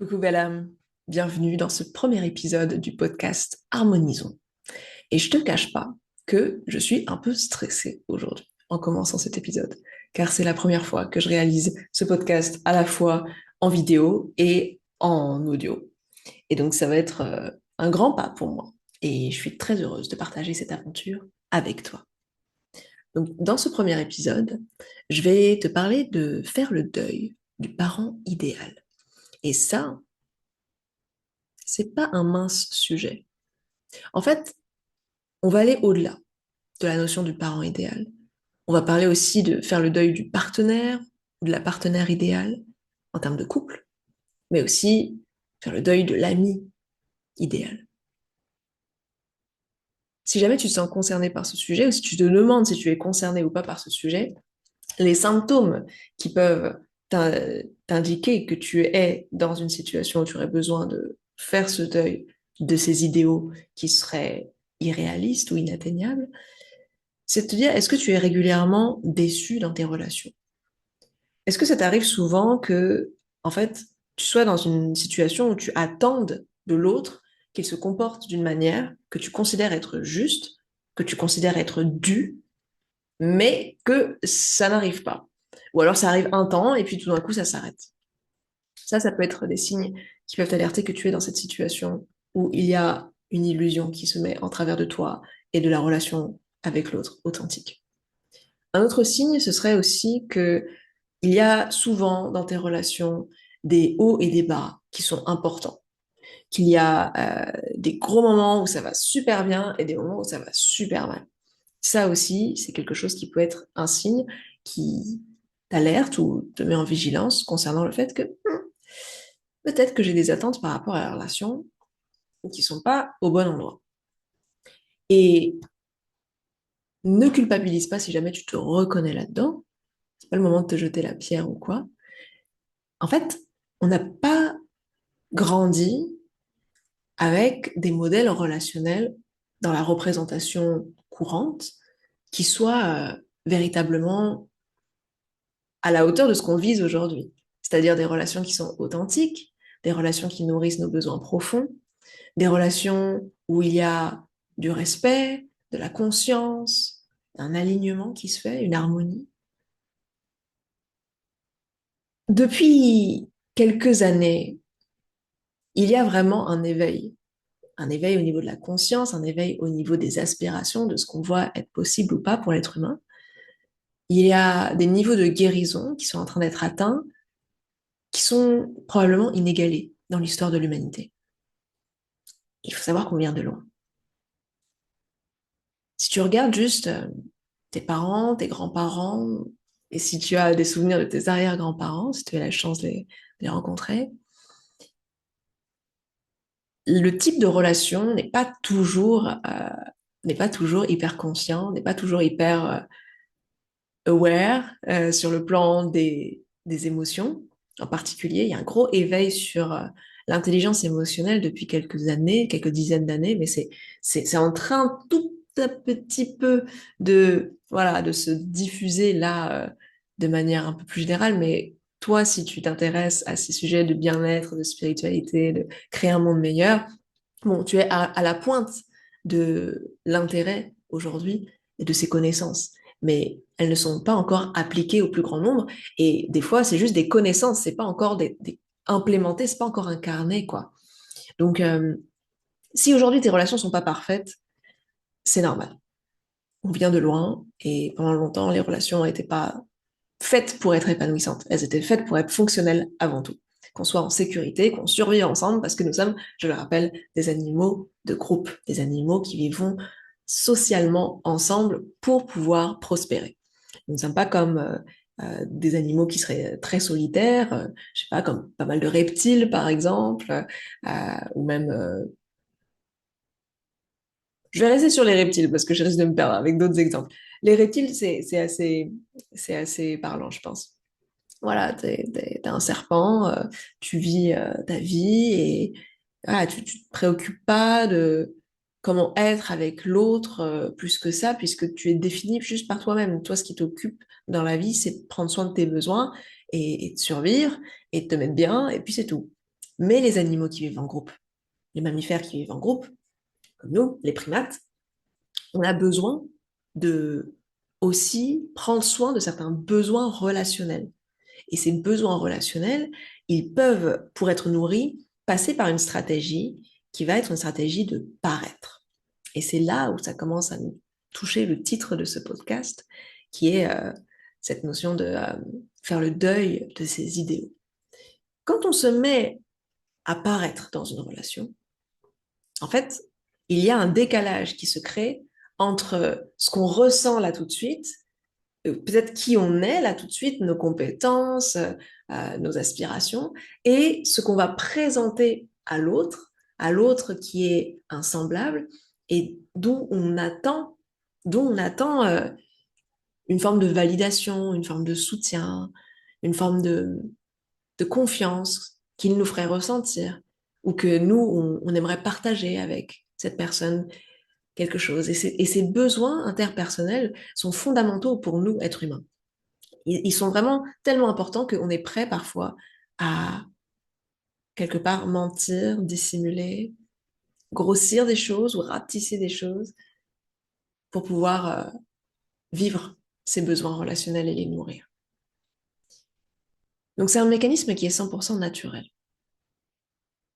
Coucou belle âme, bienvenue dans ce premier épisode du podcast Harmonisons. Et je te cache pas que je suis un peu stressée aujourd'hui en commençant cet épisode, car c'est la première fois que je réalise ce podcast à la fois en vidéo et en audio. Et donc ça va être un grand pas pour moi. Et je suis très heureuse de partager cette aventure avec toi. Donc dans ce premier épisode, je vais te parler de faire le deuil du parent idéal. Et ça, c'est pas un mince sujet. En fait, on va aller au-delà de la notion du parent idéal. On va parler aussi de faire le deuil du partenaire, de la partenaire idéale, en termes de couple, mais aussi faire le deuil de l'ami idéal. Si jamais tu te sens concerné par ce sujet, ou si tu te demandes si tu es concerné ou pas par ce sujet, les symptômes qui peuvent t'indiquer que tu es dans une situation où tu aurais besoin de faire ce deuil de ces idéaux qui seraient irréalistes ou inatteignables, c'est de te dire, est-ce que tu es régulièrement déçu dans tes relations? Est-ce que ça t'arrive souvent que, en fait, tu sois dans une situation où tu attendes de l'autre qu'il se comporte d'une manière que tu considères être juste, que tu considères être due, mais que ça n'arrive pas? Ou alors ça arrive un temps et puis tout d'un coup ça s'arrête. Ça peut être des signes qui peuvent t'alerter que tu es dans cette situation où il y a une illusion qui se met en travers de toi et de la relation avec l'autre authentique. Un autre signe, ce serait aussi que il y a souvent dans tes relations des hauts et des bas qui sont importants. Qu'il y a des gros moments où ça va super bien et des moments où ça va super mal. Ça aussi, c'est quelque chose qui peut être un signe qui t'alerte ou te met en vigilance concernant le fait que peut-être que j'ai des attentes par rapport à la relation qui ne sont pas au bon endroit. Et ne culpabilise pas si jamais tu te reconnais là-dedans. C'est pas le moment de te jeter la pierre ou quoi. En fait, on n'a pas grandi avec des modèles relationnels dans la représentation courante qui soient véritablement à la hauteur de ce qu'on vise aujourd'hui. C'est-à-dire des relations qui sont authentiques, des relations qui nourrissent nos besoins profonds, des relations où il y a du respect, de la conscience, un alignement qui se fait, une harmonie. Depuis quelques années, il y a vraiment un éveil au niveau de la conscience, un éveil au niveau des aspirations, de ce qu'on voit être possible ou pas pour l'être humain. Il y a des niveaux de guérison qui sont en train d'être atteints, qui sont probablement inégalés dans l'histoire de l'humanité. Il faut savoir qu'on vient de loin. Si tu regardes juste tes parents, tes grands-parents, et si tu as des souvenirs de tes arrière-grands-parents, si tu as la chance de les rencontrer, le type de relation n'est pas toujours hyper conscient, n'est pas toujours hyper aware sur le plan des émotions. En particulier, il y a un gros éveil sur l'intelligence émotionnelle depuis quelques années, quelques dizaines d'années, mais c'est en train tout un petit peu voilà, de se diffuser là de manière un peu plus générale. Mais toi, si tu t'intéresses à ces sujets de bien-être, de spiritualité, de créer un monde meilleur, bon, tu es à la pointe de l'intérêt aujourd'hui et de ces connaissances, mais elles ne sont pas encore appliquées au plus grand nombre. Et des fois, c'est juste des connaissances, c'est pas encore implémenté, c'est pas encore incarné, quoi. Donc, si aujourd'hui tes relations sont pas parfaites, c'est normal. On vient de loin et pendant longtemps, les relations n'étaient pas faites pour être épanouissantes. Elles étaient faites pour être fonctionnelles avant tout. Qu'on soit en sécurité, qu'on survive ensemble, parce que nous sommes, je le rappelle, des animaux de groupe, des animaux qui vivons socialement ensemble pour pouvoir prospérer. Nous ne sommes pas comme des animaux qui seraient très solitaires, je sais pas, comme pas mal de reptiles par exemple, ou même je vais rester sur les reptiles parce que je risque de me perdre avec d'autres exemples. Les reptiles, c'est assez parlant, je pense. Voilà, t'es un serpent, tu vis ta vie et voilà, tu te préoccupes pas de comment être avec l'autre plus que ça, puisque tu es défini juste par toi-même. Toi, ce qui t'occupe dans la vie, c'est de prendre soin de tes besoins et de survivre et de te mettre bien, et puis c'est tout. Mais les animaux qui vivent en groupe, les mammifères qui vivent en groupe, comme nous, les primates, on a besoin de aussi prendre soin de certains besoins relationnels. Et ces besoins relationnels, ils peuvent, pour être nourris, passer par une stratégie qui va être une stratégie de paraître. Et c'est là où ça commence à nous toucher le titre de ce podcast, qui est cette notion de faire le deuil de ces idéaux. Quand on se met à paraître dans une relation, en fait, il y a un décalage qui se crée entre ce qu'on ressent là tout de suite, peut-être qui on est là tout de suite, nos compétences, nos aspirations, et ce qu'on va présenter à l'autre qui est un semblable et dont on attend une forme de validation, une forme de soutien, une forme de confiance qu'il nous ferait ressentir ou que nous, on aimerait partager avec cette personne quelque chose. Et ces besoins interpersonnels sont fondamentaux pour nous, êtres humains. Ils sont vraiment tellement importants qu'on est prêt parfois à quelque part mentir, dissimuler, grossir des choses ou rapetisser des choses pour pouvoir vivre ces besoins relationnels et les nourrir. Donc c'est un mécanisme qui est 100% naturel.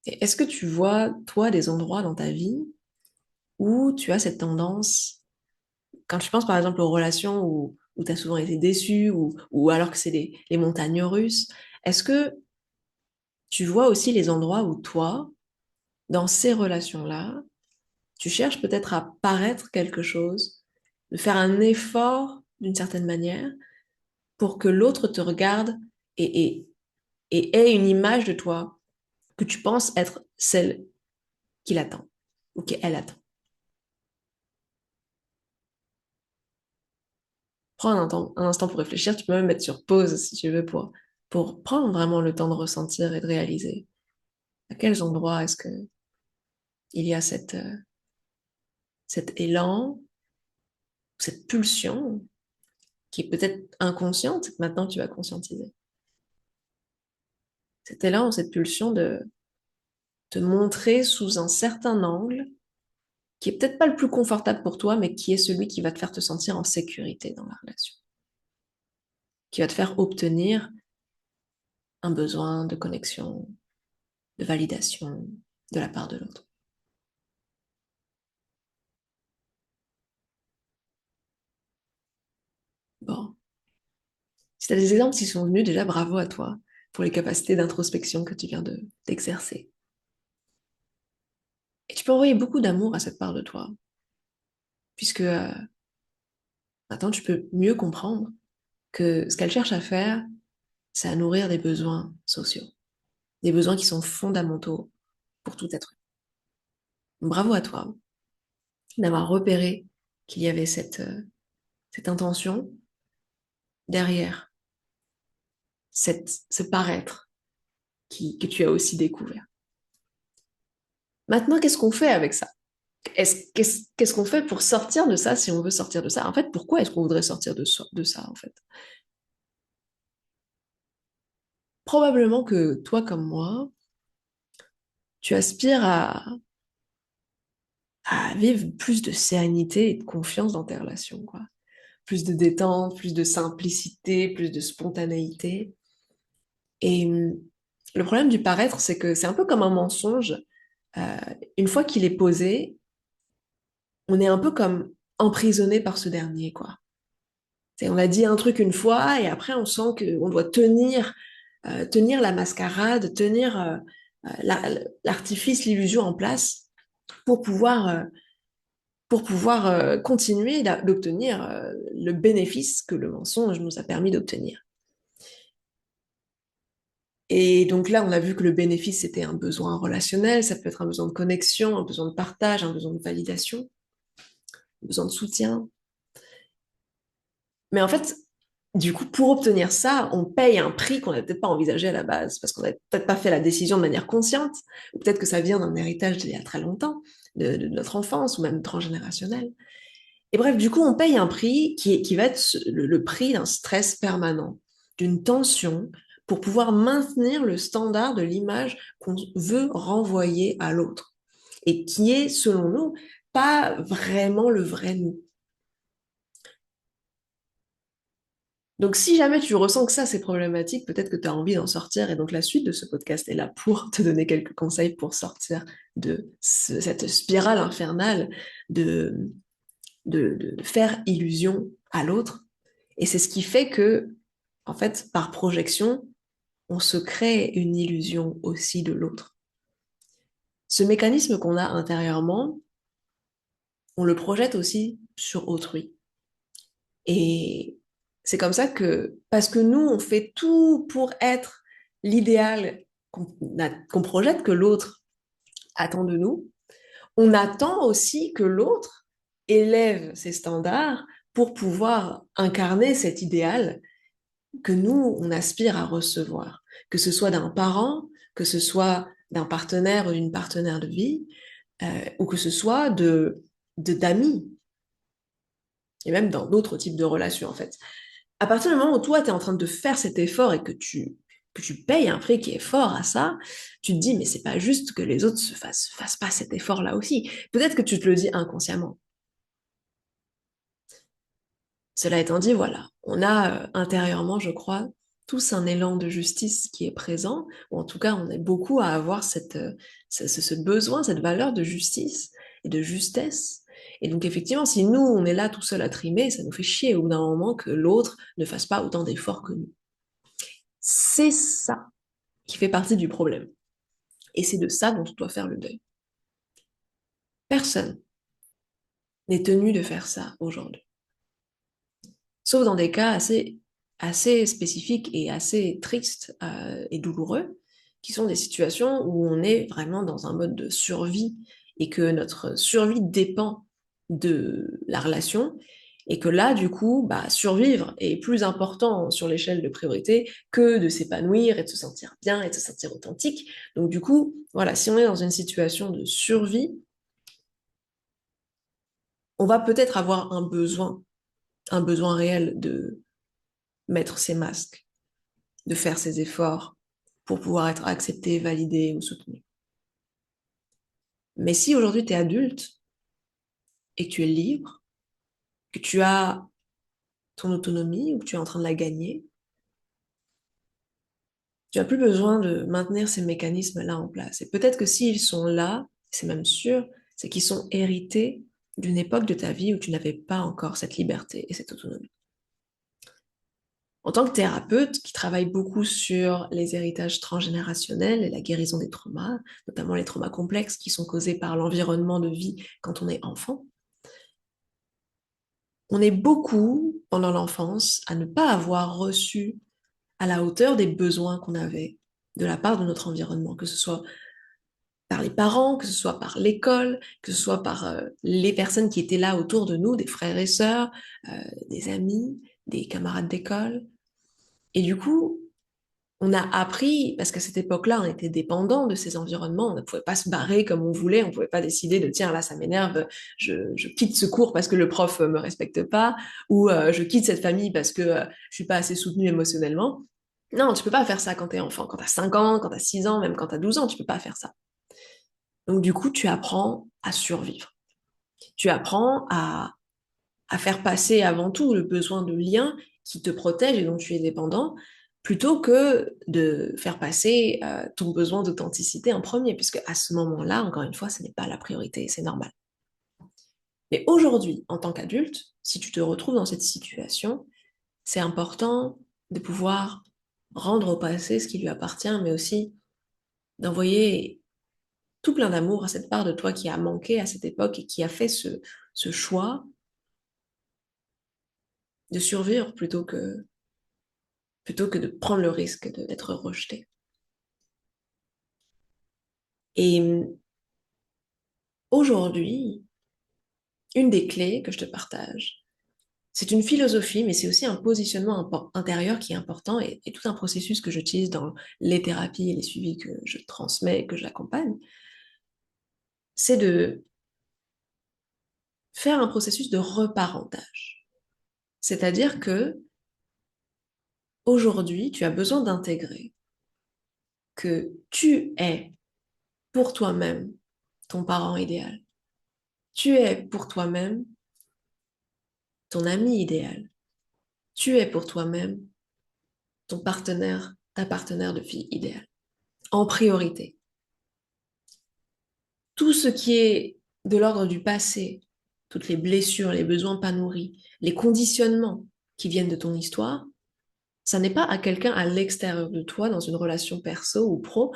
Et est-ce que tu vois, toi, des endroits dans ta vie où tu as cette tendance, quand tu penses par exemple aux relations où tu as souvent été déçu ou alors que c'est les montagnes russes, est-ce que tu vois aussi les endroits où toi, dans ces relations-là, tu cherches peut-être à paraître quelque chose, de faire un effort d'une certaine manière pour que l'autre te regarde et, et, et ait une image de toi que tu penses être celle qu'il attend ou qu'elle attend. Prends un instant pour réfléchir, tu peux même mettre sur pause si tu veux pour prendre vraiment le temps de ressentir et de réaliser à quels endroits est-ce que il y a cet élan, cette pulsion qui est peut-être inconsciente, que maintenant tu vas conscientiser. Cet élan, cette pulsion de te montrer sous un certain angle qui est peut-être pas le plus confortable pour toi, mais qui est celui qui va te faire te sentir en sécurité dans la relation, qui va te faire obtenir un besoin de connexion, de validation de la part de l'autre. Bon, si tu as des exemples qui sont venus, déjà bravo à toi pour les capacités d'introspection que tu viens d'exercer. Et tu peux envoyer beaucoup d'amour à cette part de toi, puisque maintenant tu peux mieux comprendre que ce qu'elle cherche à faire, c'est à nourrir des besoins sociaux, des besoins qui sont fondamentaux pour tout être humain. Bravo à toi d'avoir repéré qu'il y avait cette intention derrière ce paraître que tu as aussi découvert. Maintenant, qu'est-ce qu'on fait avec ça? Qu'est-ce qu'on fait pour sortir de ça si on veut sortir de ça? En fait, pourquoi est-ce qu'on voudrait sortir de ça, en fait? Probablement que toi, comme moi, tu aspires à vivre plus de sérénité et de confiance dans tes relations, quoi. Plus de détente, plus de simplicité, plus de spontanéité. Et le problème du paraître, c'est que c'est un peu comme un mensonge. Euh, une fois qu'il est posé, on est un peu comme emprisonné par ce dernier, quoi. On a dit un truc une fois et après on sent qu'on doit tenir la mascarade, tenir l'artifice, l'illusion en place pour pouvoir continuer d'obtenir le bénéfice que le mensonge nous a permis d'obtenir. Et donc là, on a vu que le bénéfice, c'était un besoin relationnel, ça peut être un besoin de connexion, un besoin de partage, un besoin de validation, un besoin de soutien. Mais en fait, du coup, pour obtenir ça, on paye un prix qu'on n'avait peut-être pas envisagé à la base, parce qu'on n'avait peut-être pas fait la décision de manière consciente, ou peut-être que ça vient d'un héritage d'il y a très longtemps, de notre enfance, ou même transgénérationnel. Et bref, du coup, on paye un prix qui va être le prix d'un stress permanent, d'une tension pour pouvoir maintenir le standard de l'image qu'on veut renvoyer à l'autre et qui est, selon nous, pas vraiment le vrai nous. Donc, si jamais tu ressens que ça, c'est problématique, peut-être que tu as envie d'en sortir. Et donc, la suite de ce podcast est là pour te donner quelques conseils pour sortir de cette spirale infernale de, de faire illusion à l'autre. Et c'est ce qui fait que, en fait, par projection, on se crée une illusion aussi de l'autre. Ce mécanisme qu'on a intérieurement, on le projette aussi sur autrui. Et c'est comme ça que, parce que nous, on fait tout pour être l'idéal qu'on projette que l'autre attend de nous, on attend aussi que l'autre élève ses standards pour pouvoir incarner cet idéal que nous, on aspire à recevoir, que ce soit d'un parent, que ce soit d'un partenaire ou d'une partenaire de vie, ou que ce soit d'amis, et même dans d'autres types de relations, en fait. À partir du moment où toi, tu es en train de faire cet effort et que tu payes un prix qui est fort à ça, tu te dis, mais c'est pas juste que les autres fassent pas cet effort-là aussi. Peut-être que tu te le dis inconsciemment. Cela étant dit, voilà, on a intérieurement, je crois, tous un élan de justice qui est présent, ou en tout cas, on est beaucoup à avoir ce besoin, cette valeur de justice et de justesse. Et donc, effectivement, si nous, on est là tout seul à trimer, ça nous fait chier au bout d'un moment que l'autre ne fasse pas autant d'efforts que nous. C'est ça qui fait partie du problème. Et c'est de ça dont on doit faire le deuil. Personne n'est tenu de faire ça aujourd'hui. Sauf dans des cas assez spécifiques et assez tristes et douloureux, qui sont des situations où on est vraiment dans un mode de survie et que notre survie dépend de la relation et que là, du coup, bah, survivre est plus important sur l'échelle de priorité que de s'épanouir et de se sentir bien et de se sentir authentique. Donc du coup, voilà, si on est dans une situation de survie, on va peut-être avoir un besoin réel de mettre ses masques, de faire ses efforts pour pouvoir être accepté, validé ou soutenu. Mais si aujourd'hui tu es adulte et que tu es libre, que tu as ton autonomie ou que tu es en train de la gagner, tu n'as plus besoin de maintenir ces mécanismes-là en place. Et peut-être que s'ils sont là, c'est même sûr, c'est qu'ils sont hérités d'une époque de ta vie où tu n'avais pas encore cette liberté et cette autonomie. En tant que thérapeute qui travaille beaucoup sur les héritages transgénérationnels et la guérison des traumas, notamment les traumas complexes qui sont causés par l'environnement de vie quand on est enfant, on est beaucoup pendant l'enfance à ne pas avoir reçu à la hauteur des besoins qu'on avait de la part de notre environnement, que ce soit par les parents, que ce soit par l'école, que ce soit par les personnes qui étaient là autour de nous, des frères et sœurs, des amis, des camarades d'école. Et du coup, on a appris, parce qu'à cette époque-là, on était dépendant de ces environnements, on ne pouvait pas se barrer comme on voulait, on ne pouvait pas décider de, tiens, là, ça m'énerve, je quitte ce cours parce que le prof me respecte pas, ou je quitte cette famille parce que je suis pas assez soutenue émotionnellement. Non, tu peux pas faire ça quand t'es enfant, quand t'as 5 ans, quand t'as 6 ans, même quand t'as 12 ans, tu peux pas faire ça. Donc du coup, tu apprends à survivre. Tu apprends à faire passer avant tout le besoin de lien qui te protège et dont tu es dépendant, plutôt que de faire passer ton besoin d'authenticité en premier, puisque à ce moment-là, encore une fois, ce n'est pas la priorité, c'est normal. Mais aujourd'hui, en tant qu'adulte, si tu te retrouves dans cette situation, c'est important de pouvoir rendre au passé ce qui lui appartient, mais aussi d'envoyer tout plein d'amour à cette part de toi qui a manqué à cette époque et qui a fait ce choix de survivre plutôt que de prendre le risque d'être rejeté. Et aujourd'hui, une des clés que je te partage, c'est une philosophie, mais c'est aussi un positionnement intérieur qui est important et tout un processus que j'utilise dans les thérapies et les suivis que je transmets et que j'accompagne, c'est de faire un processus de reparentage. C'est-à-dire que aujourd'hui, tu as besoin d'intégrer que tu es pour toi-même ton parent idéal. Tu es pour toi-même ton ami idéal. Tu es pour toi-même ton partenaire, ta partenaire de vie idéale. En priorité. Tout ce qui est de l'ordre du passé, toutes les blessures, les besoins pas nourris, les conditionnements qui viennent de ton histoire, ça n'est pas à quelqu'un à l'extérieur de toi, dans une relation perso ou pro,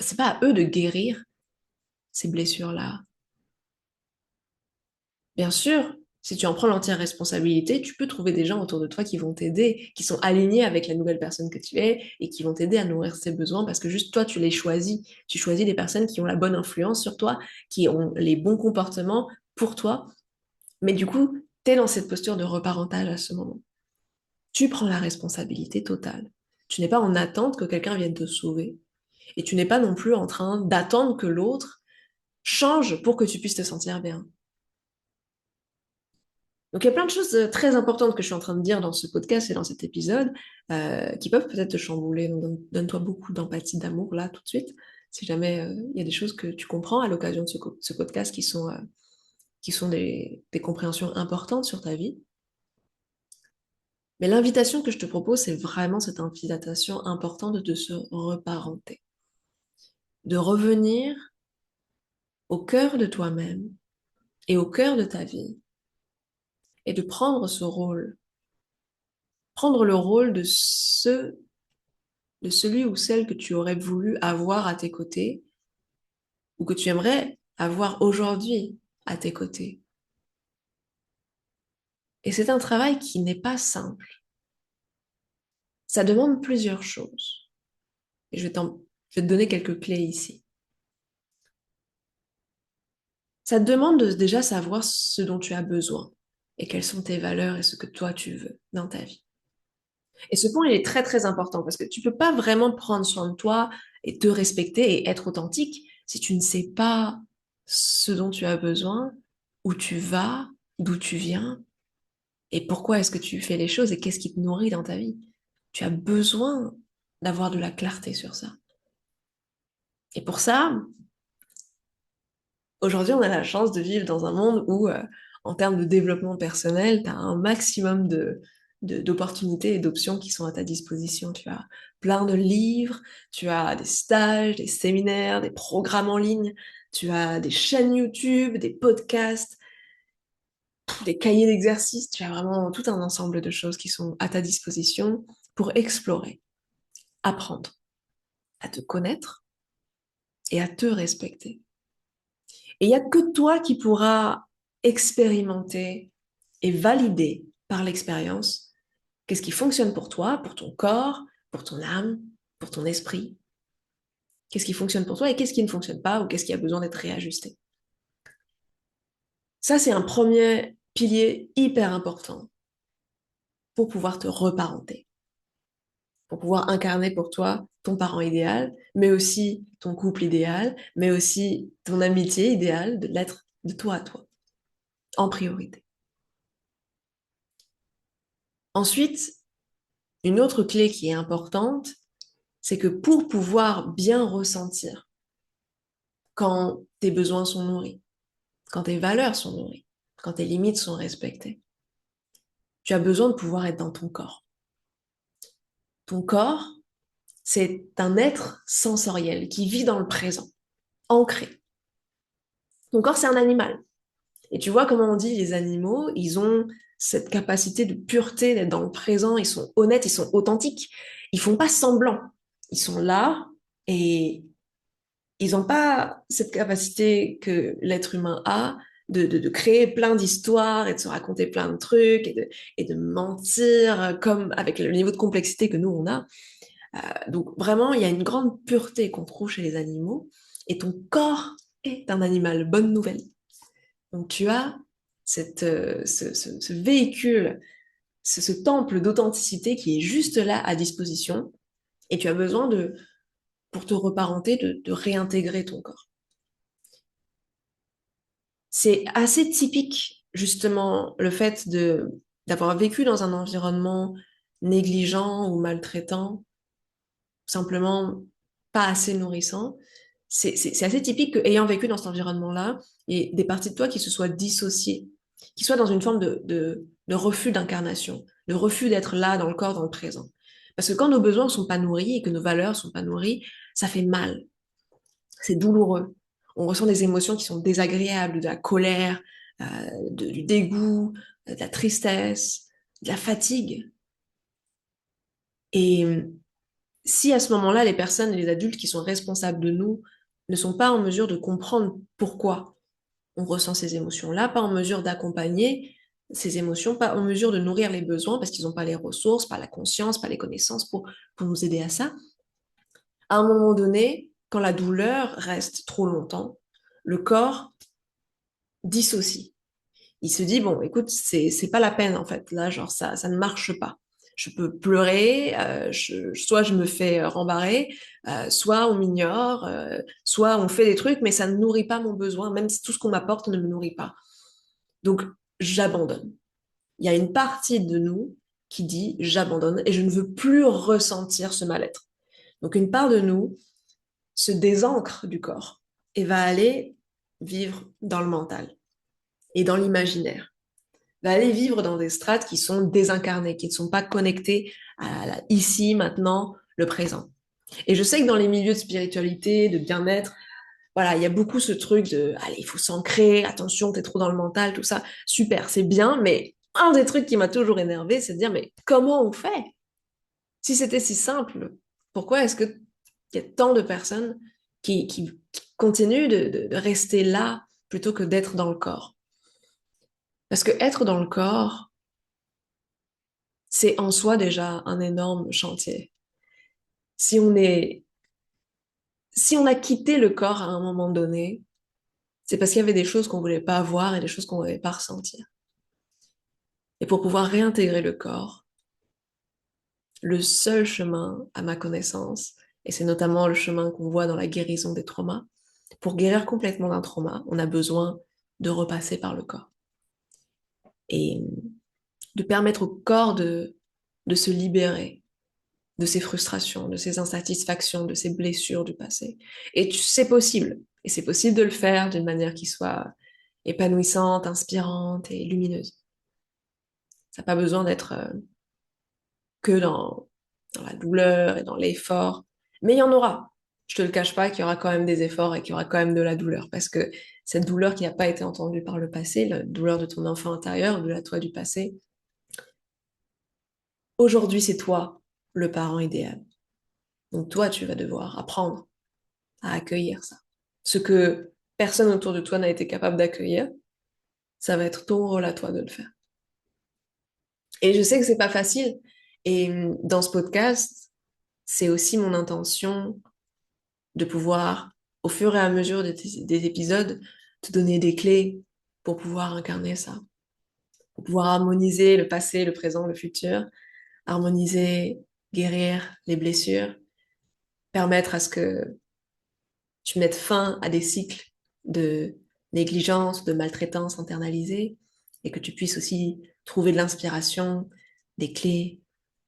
c'est pas à eux de guérir ces blessures-là. Bien sûr, si tu en prends l'entière responsabilité, tu peux trouver des gens autour de toi qui vont t'aider, qui sont alignés avec la nouvelle personne que tu es et qui vont t'aider à nourrir tes besoins parce que juste toi, tu les choisis. Tu choisis des personnes qui ont la bonne influence sur toi, qui ont les bons comportements pour toi. Mais du coup, tu es dans cette posture de reparentage à ce moment. Tu prends la responsabilité totale. Tu n'es pas en attente que quelqu'un vienne te sauver. Et tu n'es pas non plus en train d'attendre que l'autre change pour que tu puisses te sentir bien. Donc il y a plein de choses très importantes que je suis en train de dire dans ce podcast et dans cet épisode qui peuvent peut-être te chambouler. Donc donne-toi beaucoup d'empathie, d'amour là tout de suite, si jamais il y a des choses que tu comprends à l'occasion de ce podcast qui sont des compréhensions importantes sur ta vie. Mais l'invitation que je te propose, c'est vraiment cette invitation importante de se reparenter, de revenir au cœur de toi-même et au cœur de ta vie et de prendre ce rôle, prendre le rôle de celui ou celle que tu aurais voulu avoir à tes côtés ou que tu aimerais avoir aujourd'hui à tes côtés. Et c'est un travail qui n'est pas simple. Ça demande plusieurs choses. Et je vais te donner quelques clés ici. Ça te demande de déjà savoir ce dont tu as besoin et quelles sont tes valeurs et ce que toi tu veux dans ta vie. Et ce point, il est très très important parce que tu peux pas vraiment prendre soin de toi et te respecter et être authentique si tu ne sais pas ce dont tu as besoin, où tu vas, d'où tu viens et pourquoi est-ce que tu fais les choses et qu'est-ce qui te nourrit dans ta vie. Tu as besoin d'avoir de la clarté sur ça. Et pour ça, aujourd'hui, on a la chance de vivre dans un monde où, en termes de développement personnel, tu as un maximum d'opportunités et d'options qui sont à ta disposition. Tu as plein de livres, tu as des stages, des séminaires, des programmes en ligne, tu as des chaînes YouTube, des podcasts, des cahiers d'exercices. Tu as vraiment tout un ensemble de choses qui sont à ta disposition pour explorer, apprendre à te connaître et à te respecter. Et il n'y a que toi qui pourras expérimenter et valider par l'expérience qu'est-ce qui fonctionne pour toi, pour ton corps, pour ton âme, pour ton esprit. Qu'est-ce qui fonctionne pour toi et qu'est-ce qui ne fonctionne pas ou qu'est-ce qui a besoin d'être réajusté. Ça, c'est un premier pilier hyper important pour pouvoir te reparenter, pour pouvoir incarner pour toi ton parent idéal, mais aussi ton couple idéal, mais aussi ton amitié idéale, de l'être de toi à toi, en priorité. Ensuite, une autre clé qui est importante, c'est que pour pouvoir bien ressentir quand tes besoins sont nourris, quand tes valeurs sont nourries, quand tes limites sont respectées, tu as besoin de pouvoir être dans ton corps. Ton corps, c'est un être sensoriel qui vit dans le présent, ancré. Ton corps, c'est un animal. Et tu vois comment on dit les animaux, ils ont cette capacité de pureté, d'être dans le présent, ils sont honnêtes, ils sont authentiques. Ils font pas semblant. Ils sont là et ils n'ont pas cette capacité que l'être humain a de créer plein d'histoires et de se raconter plein de trucs et de mentir comme avec le niveau de complexité que nous on a. Donc vraiment, il y a une grande pureté qu'on trouve chez les animaux et ton corps est un animal. Bonne nouvelle. Donc tu as ce véhicule, ce temple d'authenticité qui est juste là à disposition et tu as besoin pour te reparenter, de réintégrer ton corps. C'est assez typique, justement, le fait d'avoir vécu dans un environnement négligent ou maltraitant, simplement pas assez nourrissant, c'est assez typique qu'ayant vécu dans cet environnement-là, il y ait des parties de toi qui se soient dissociées, qui soient dans une forme de refus d'incarnation, de refus d'être là, dans le corps, dans le présent. Parce que quand nos besoins ne sont pas nourris et que nos valeurs ne sont pas nourries, ça fait mal, c'est douloureux. On ressent des émotions qui sont désagréables, de la colère, du dégoût, de la tristesse, de la fatigue. Et si à ce moment-là, les personnes, les adultes qui sont responsables de nous ne sont pas en mesure de comprendre pourquoi on ressent ces émotions-là, pas en mesure d'accompagner ces émotions, pas en mesure de nourrir les besoins parce qu'ils n'ont pas les ressources, pas la conscience, pas les connaissances pour nous aider à ça, à un moment donné, quand la douleur reste trop longtemps, le corps dissocie. Il se dit, bon, écoute, c'est pas la peine, en fait. Là, genre, ça ne marche pas. Je peux pleurer, soit je me fais rembarrer, soit on m'ignore, soit on fait des trucs, mais ça ne nourrit pas mon besoin, même si tout ce qu'on m'apporte ne me nourrit pas. Donc, j'abandonne. Il y a une partie de nous qui dit, j'abandonne et je ne veux plus ressentir ce mal-être. Donc, une part de nous se désancre du corps et va aller vivre dans le mental et dans l'imaginaire, va aller vivre dans des strates qui sont désincarnées, qui ne sont pas connectées à ici, maintenant, le présent. Et je sais que dans les milieux de spiritualité, de bien-être, voilà, il y a beaucoup ce truc de, allez, il faut s'ancrer, attention, t'es trop dans le mental, tout ça. Super, c'est bien, mais un des trucs qui m'a toujours énervé, c'est de dire, mais comment on fait? Si c'était si simple, pourquoi est-ce qu'il y a tant de personnes qui continuent de rester là plutôt que d'être dans le corps? Parce que être dans le corps, c'est en soi déjà un énorme chantier. Si on est, si on a quitté le corps à un moment donné, c'est parce qu'il y avait des choses qu'on voulait pas voir et des choses qu'on voulait pas ressentir. Et pour pouvoir réintégrer le corps, le seul chemin, à ma connaissance, et c'est notamment le chemin qu'on voit dans la guérison des traumas, pour guérir complètement d'un trauma, on a besoin de repasser par le corps. Et de permettre au corps de se libérer de ses frustrations, de ses insatisfactions, de ses blessures du passé. Et c'est possible. Et c'est possible de le faire d'une manière qui soit épanouissante, inspirante et lumineuse. Ça n'a pas besoin d'être que dans la douleur et dans l'effort. Mais il y en aura. Je te le cache pas qu'il y aura quand même des efforts et qu'il y aura quand même de la douleur. Parce que cette douleur qui n'a pas été entendue par le passé, la douleur de ton enfant intérieur, de la toi du passé, aujourd'hui c'est toi le parent idéal. Donc toi, tu vas devoir apprendre à accueillir ça. Ce que personne autour de toi n'a été capable d'accueillir, ça va être ton rôle à toi de le faire. Et je sais que c'est pas facile. Et dans ce podcast, c'est aussi mon intention de pouvoir, au fur et à mesure des épisodes, te donner des clés pour pouvoir incarner ça, pour pouvoir harmoniser le passé, le présent, le futur, harmoniser, guérir les blessures, permettre à ce que tu mettes fin à des cycles de négligence, de maltraitance internalisée, et que tu puisses aussi trouver de l'inspiration, des clés,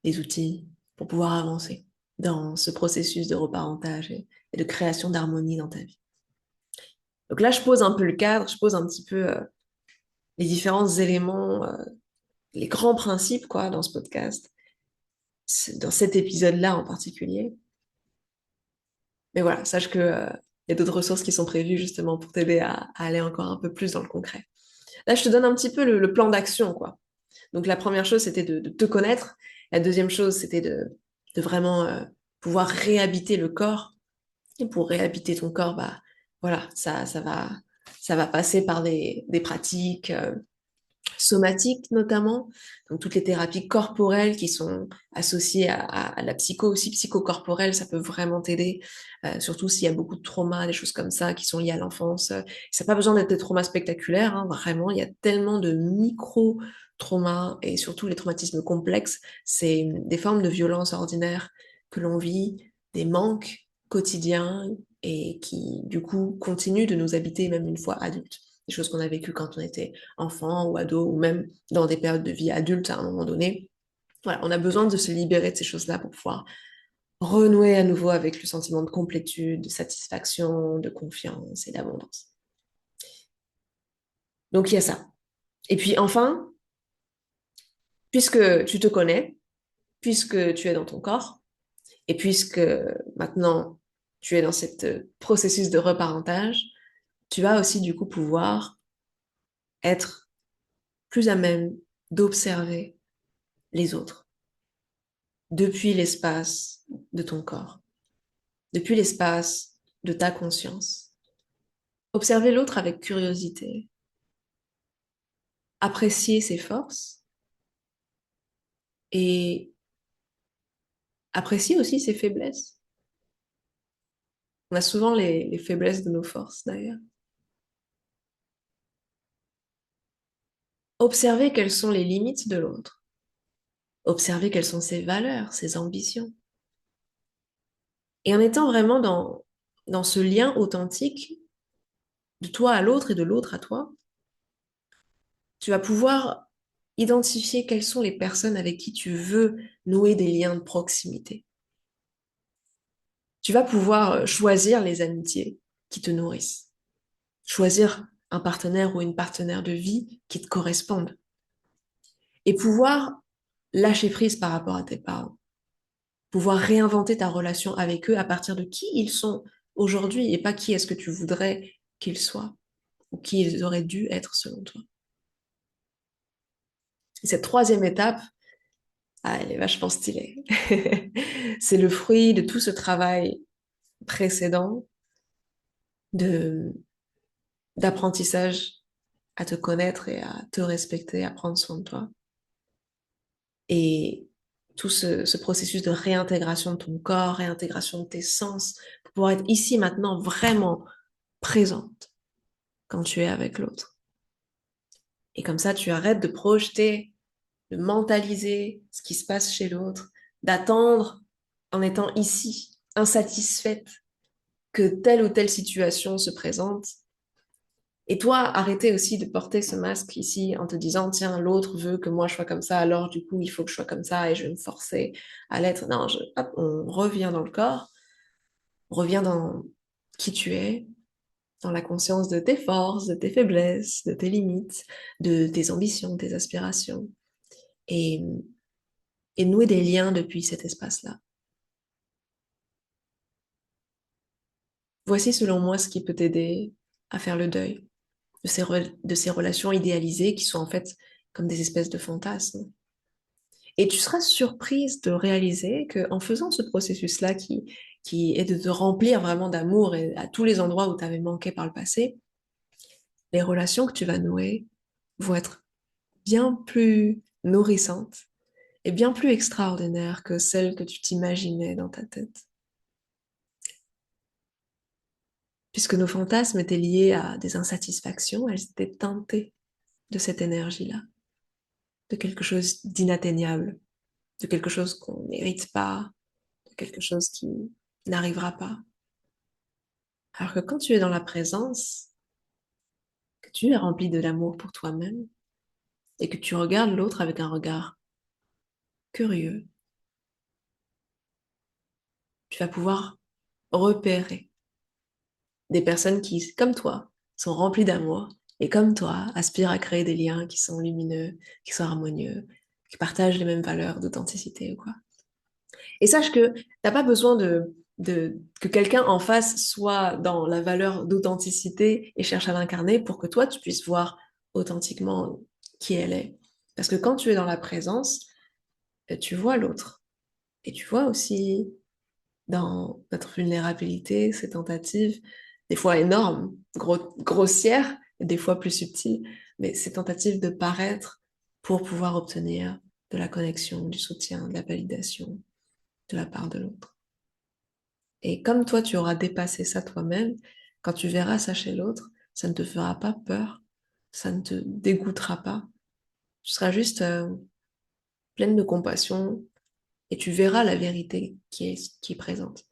des outils pour pouvoir avancer dans ce processus de reparentage et de création d'harmonie dans ta vie. Donc là, je pose un peu le cadre, je pose un petit peu les différents éléments, les grands principes quoi dans ce podcast, dans cet épisode-là en particulier. Mais voilà, sache que y a d'autres ressources qui sont prévues justement pour t'aider à aller encore un peu plus dans le concret. Là, je te donne un petit peu le plan d'action, quoi. Donc, la première chose, c'était de te connaître. La deuxième chose, c'était de vraiment pouvoir réhabiter le corps. Et pour réhabiter ton corps, bah, voilà, ça va passer par des pratiques somatiques notamment, donc toutes les thérapies corporelles qui sont associées à la psycho aussi, psychocorporelle, ça peut vraiment t'aider, surtout s'il y a beaucoup de traumas, des choses comme ça qui sont liées à l'enfance. Ça n'a pas besoin d'être des traumas spectaculaires, hein, vraiment, il y a tellement de micro-traumas et surtout les traumatismes complexes, c'est des formes de violence ordinaire que l'on vit, des manques quotidiens et qui, du coup, continuent de nous habiter même une fois adultes. Des choses qu'on a vécues quand on était enfant ou ado, ou même dans des périodes de vie adulte à un moment donné. Voilà, on a besoin de se libérer de ces choses-là pour pouvoir renouer à nouveau avec le sentiment de complétude, de satisfaction, de confiance et d'abondance. Donc il y a ça. Et puis enfin, puisque tu te connais, puisque tu es dans ton corps, et puisque maintenant tu es dans ce processus de reparentage, tu vas aussi du coup pouvoir être plus à même d'observer les autres depuis l'espace de ton corps, depuis l'espace de ta conscience. Observer l'autre avec curiosité, apprécier ses forces et apprécier aussi ses faiblesses. On a souvent les faiblesses de nos forces d'ailleurs. Observer quelles sont les limites de l'autre. Observer quelles sont ses valeurs, ses ambitions. Et en étant vraiment dans ce lien authentique de toi à l'autre et de l'autre à toi, tu vas pouvoir identifier quelles sont les personnes avec qui tu veux nouer des liens de proximité. Tu vas pouvoir choisir les amitiés qui te nourrissent, choisir un partenaire ou une partenaire de vie qui te correspondent et pouvoir lâcher prise par rapport à tes parents, pouvoir réinventer ta relation avec eux à partir de qui ils sont aujourd'hui et pas qui est-ce que tu voudrais qu'ils soient ou qui ils auraient dû être selon toi. Et cette troisième étape, ah, elle est vachement stylée. C'est le fruit de tout ce travail précédent de d'apprentissage à te connaître et à te respecter, à prendre soin de toi. Et tout ce processus de réintégration de ton corps, réintégration de tes sens, pour pouvoir être ici maintenant vraiment présente quand tu es avec l'autre. Et comme ça, tu arrêtes de projeter, de mentaliser ce qui se passe chez l'autre, d'attendre en étant ici, insatisfaite, que telle ou telle situation se présente. Et toi, arrêter aussi de porter ce masque ici en te disant, tiens, l'autre veut que moi je sois comme ça, alors du coup, il faut que je sois comme ça et je vais me forcer à l'être. Non, hop, on revient dans le corps, on revient dans qui tu es, dans la conscience de tes forces, de tes faiblesses, de tes limites, de tes ambitions, tes aspirations, et, et nouer des liens depuis cet espace-là. Voici selon moi ce qui peut t'aider à faire le deuil de ces relations idéalisées qui sont en fait comme des espèces de fantasmes. Et tu seras surprise de réaliser qu'en faisant ce processus-là qui est de te remplir vraiment d'amour et à tous les endroits où tu avais manqué par le passé, les relations que tu vas nouer vont être bien plus nourrissantes et bien plus extraordinaires que celles que tu t'imaginais dans ta tête. Puisque nos fantasmes étaient liés à des insatisfactions, elles étaient teintées de cette énergie-là, de quelque chose d'inatteignable, de quelque chose qu'on ne mérite pas, de quelque chose qui n'arrivera pas. Alors que quand tu es dans la présence, que tu es rempli de l'amour pour toi-même et que tu regardes l'autre avec un regard curieux, tu vas pouvoir repérer des personnes qui, comme toi, sont remplies d'amour et comme toi, aspirent à créer des liens qui sont lumineux, qui sont harmonieux, qui partagent les mêmes valeurs d'authenticité ou quoi. Et sache que t'as pas besoin que quelqu'un en face soit dans la valeur d'authenticité et cherche à l'incarner pour que toi, tu puisses voir authentiquement qui elle est. Parce que quand tu es dans la présence, tu vois l'autre. Et tu vois aussi dans notre vulnérabilité, ces tentatives, des fois énormes, grossières, des fois plus subtiles, mais ces tentatives de paraître pour pouvoir obtenir de la connexion, du soutien, de la validation de la part de l'autre. Et comme toi, tu auras dépassé ça toi-même, quand tu verras ça chez l'autre, ça ne te fera pas peur, ça ne te dégoûtera pas. Tu seras juste pleine de compassion et tu verras la vérité qui est présente.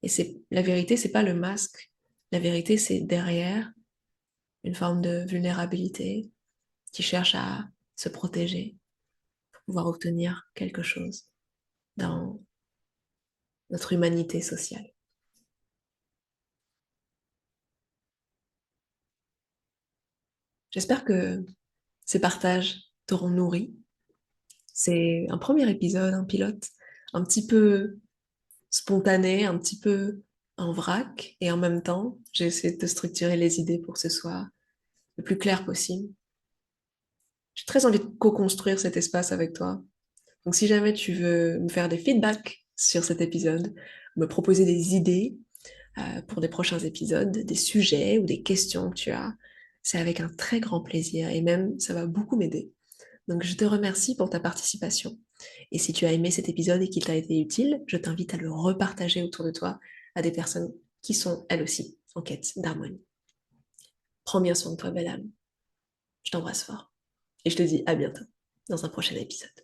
Et c'est la vérité, c'est pas le masque. La vérité, c'est derrière une forme de vulnérabilité qui cherche à se protéger pouvoir obtenir quelque chose dans notre humanité sociale. J'espère que ces partages t'auront nourri. C'est un premier épisode, un pilote, un petit peu spontané, un petit peu en vrac, et en même temps, j'ai essayé de structurer les idées pour que ce soit le plus clair possible. J'ai très envie de co-construire cet espace avec toi. Donc si jamais tu veux me faire des feedbacks sur cet épisode, me proposer des idées pour des prochains épisodes, des sujets ou des questions que tu as, c'est avec un très grand plaisir et même ça va beaucoup m'aider. Donc je te remercie pour ta participation. Et si tu as aimé cet épisode et qu'il t'a été utile, je t'invite à le repartager autour de toi à des personnes qui sont elles aussi en quête d'harmonie. Prends bien soin de toi, belle âme. Je t'embrasse fort. Et je te dis à bientôt dans un prochain épisode.